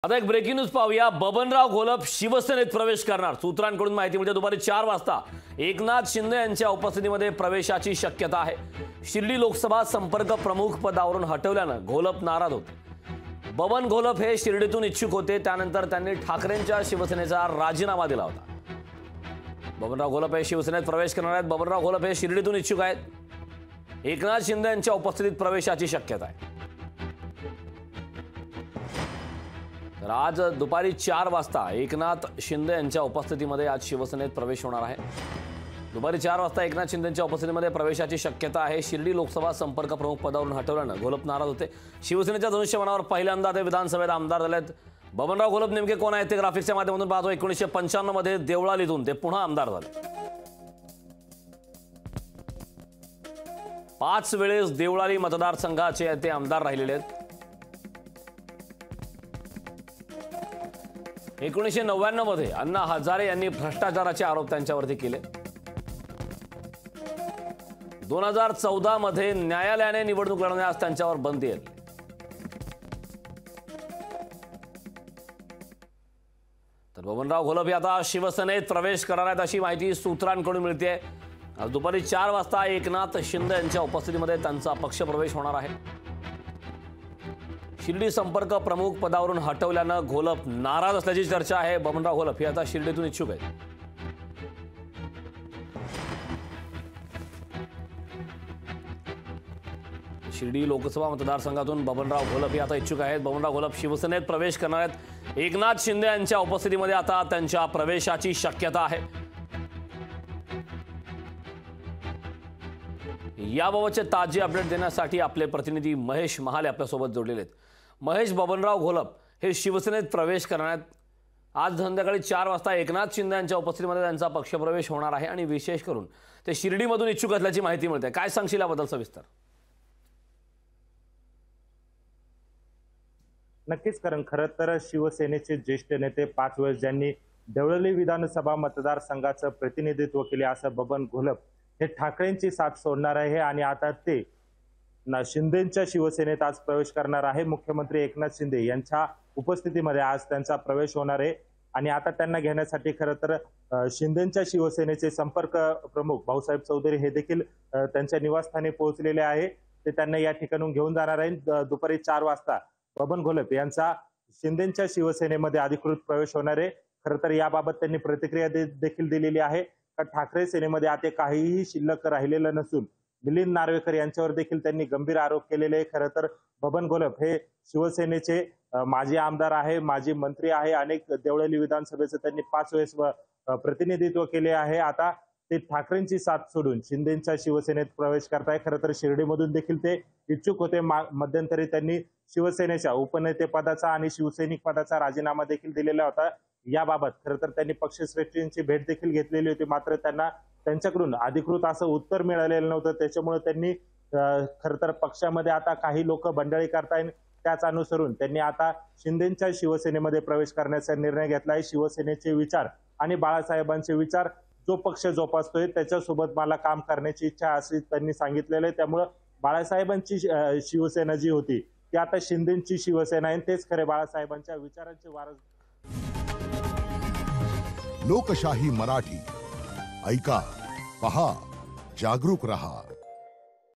आता एक breaking news पाहूया। बबनराव घोलप शिवसेनेत प्रवेश करणार। सूत्रांकडून माहिती मिळते दुपारी 4 वाजता एकनाथ शिंदे यांच्या उपस्थितीमध्ये प्रवेशाची शक्यता आहे। शिर्डी लोकसभा संपर्क प्रमुख पदावरून हटवल्यानं घोलप नाराज होते। बबन घोलप हे शिर्डीतून इच्छुक होते, त्यानंतर त्यांनी ठाकरेंच्या शिवसेनेचा राजीनामा दिला होता। बबनराव घोलप हे शिवसेनेत प्रवेश करणार आहेत। बबनराव घोलप हे शिर्डीतून इच्छुक आहेत। एकनाथ शिंदे यांच्या उपस्थितीत प्रवेशाची शक्यता आहे। तर आज दुपारी 4 वाजता एकनाथ शिंदे यांच्या उपस्थितीमध्ये आज शिवसेनेत प्रवेश होणार आहे। दुपारी 4 वाजता एकनाथ शिंदेंच्या उपस्थितीमध्ये प्रवेशाची शक्यता आहे। शिर्डी लोकसभा संपर्क प्रमुख पदावरून हटवल्यानं घोलप नाराज होते। शिवसेनेच्या धनुष्यबाणावर पहिल्यांदा ते विधानसभेत आमदार झालेत। बबनराव घोलप नेमके कोण आहेत ते ग्राफिक्सच्या माध्यमातून पाहतो। 1995 मध्ये देवळालीतून ते पुन्हा आमदार झाले। 5 वेळेस देवळाली मतदारसंघाचे ते आमदार राहिलेले आहेत। 1999 मध्ये अण्णा हजारे यांनी भ्रष्टाचाराचे आरोप त्यांच्यावरती केले। 2014 मध्ये न्यायालयाने निवडणूक लढवण्यास त्यांच्यावर बंदी आहे। तर बबनराव घोलप हे आता शिवसेनेत प्रवेश करणार आहेत अशी माहिती सूत्रांकडून मिळते। आज दुपारी 4 वाजता एकनाथ शिंदे यांच्या उपस्थितीमध्ये त्यांचा पक्षप्रवेश होणार आहे। शिर्डी संपर्क प्रमुख पदावरून हटवल्यानं घोलप नाराज असल्याची चर्चा आहे। बबनराव घोलप हे आता शिर्डीतून इच्छुक आहेत। शिर्डी लोकसभा मतदारसंघातून बबनराव घोलप हे आता इच्छुक आहेत। बबनराव घोलप शिवसेनेत प्रवेश करणार आहेत। एकनाथ शिंदे यांच्या उपस्थितीमध्ये आता त्यांच्या प्रवेशाची शक्यता आहे। याबाबतचे ताजे अपडेट देण्यासाठी आपले प्रतिनिधी महेश महाले आपल्यासोबत जोडलेले आहेत। महेश, बबनराव घोलप हे शिवसेनेत प्रवेश करणार आहेत। आज संध्याकाळी 4 वाजता एकनाथ शिंदे यांच्या उपस्थितीमध्ये त्यांचा पक्षप्रवेश होणार आहे आणि विशेष करून ते शिर्डीमधून इच्छुक असल्याची माहिती मिळते। काय सांगशील याबद्दल सविस्तर? नक्कीच, कारण खरं तर शिवसेनेचे ज्येष्ठ नेते 5 वेळेस ज्यांनी देवळाली विधानसभा मतदारसंघाचं प्रतिनिधित्व केले असं बबन घोलप हे ठाकरेंची साथ सोडणार आहे आणि आता ते शिंदेंच्या शिवसेनेत आज प्रवेश करणार आहे। मुख्यमंत्री एकनाथ शिंदे यांच्या उपस्थितीमध्ये आज त्यांचा प्रवेश होणार आहे आणि आता त्यांना घेण्यासाठी खरं तर शिंदेंच्या शिवसेनेचे संपर्क प्रमुख भाऊसाहेब चौधरी हे देखील त्यांच्या निवासस्थानी पोहोचलेले आहे। ते त्यांना या ठिकाणून घेऊन जाणार आहे। दुपारी 4 वाजता बबन घोलप यांचा शिंदेंच्या शिवसेनेमध्ये अधिकृत प्रवेश होणार आहे। खरं तर याबाबत त्यांनी प्रतिक्रिया देखील दिलेली आहे का ठाकरे सेनेमध्ये आता काहीही शिल्लक राहिलेलं नसून मिलिंद नार्वेकर यांच्यावर देखील त्यांनी गंभीर आरोप केलेले। खरं तर बबन घोलप हे शिवसेनेचे माजी आमदार आहे, माजी मंत्री आहे। अनेक देवळाली विधानसभेचं त्यांनी 5 वेळेस प्रतिनिधित्व केले आहे। आता ते ठाकरेंची साथ सोडून शिंदेंच्या शिवसेनेत प्रवेश करताय। खरं तर शिर्डीमधून देखील ते इच्छुक होते। मध्यंतरी त्यांनी शिवसेनेच्या उपनेते पदाचा आणि शिवसैनिक पदाचा राजीनामा देखील दिलेला होता। याबाबत खरं तर त्यांनी पक्षश्रेष्ठींची भेट देखील घेतलेली होती, मात्र त्यांना त्यांच्याकडून अधिकृत असं उत्तर मिळालेलं नव्हतं। त्याच्यामुळे त्यांनी खरं तर पक्षामध्ये आता काही लोक बंडळी करतायत, त्याच अनुसरून त्यांनी आता शिंदेंच्या शिवसेनेमध्ये प्रवेश करण्याचा निर्णय घेतला आहे। शिवसेनेचे विचार आणि बाळासाहेबांचे विचार जो पक्ष जोपासतोय त्याच्यासोबत मला काम करण्याची इच्छा अशी त्यांनी सांगितलेलं आहे। त्यामुळे बाळासाहेबांची शिवसेना जी होती ती आता शिंदेंची शिवसेना आहे। तेच खरे बाळासाहेबांच्या विचारांचे वारस। लोकशाही मराठी ऐका, पहा, जागरूक रहा।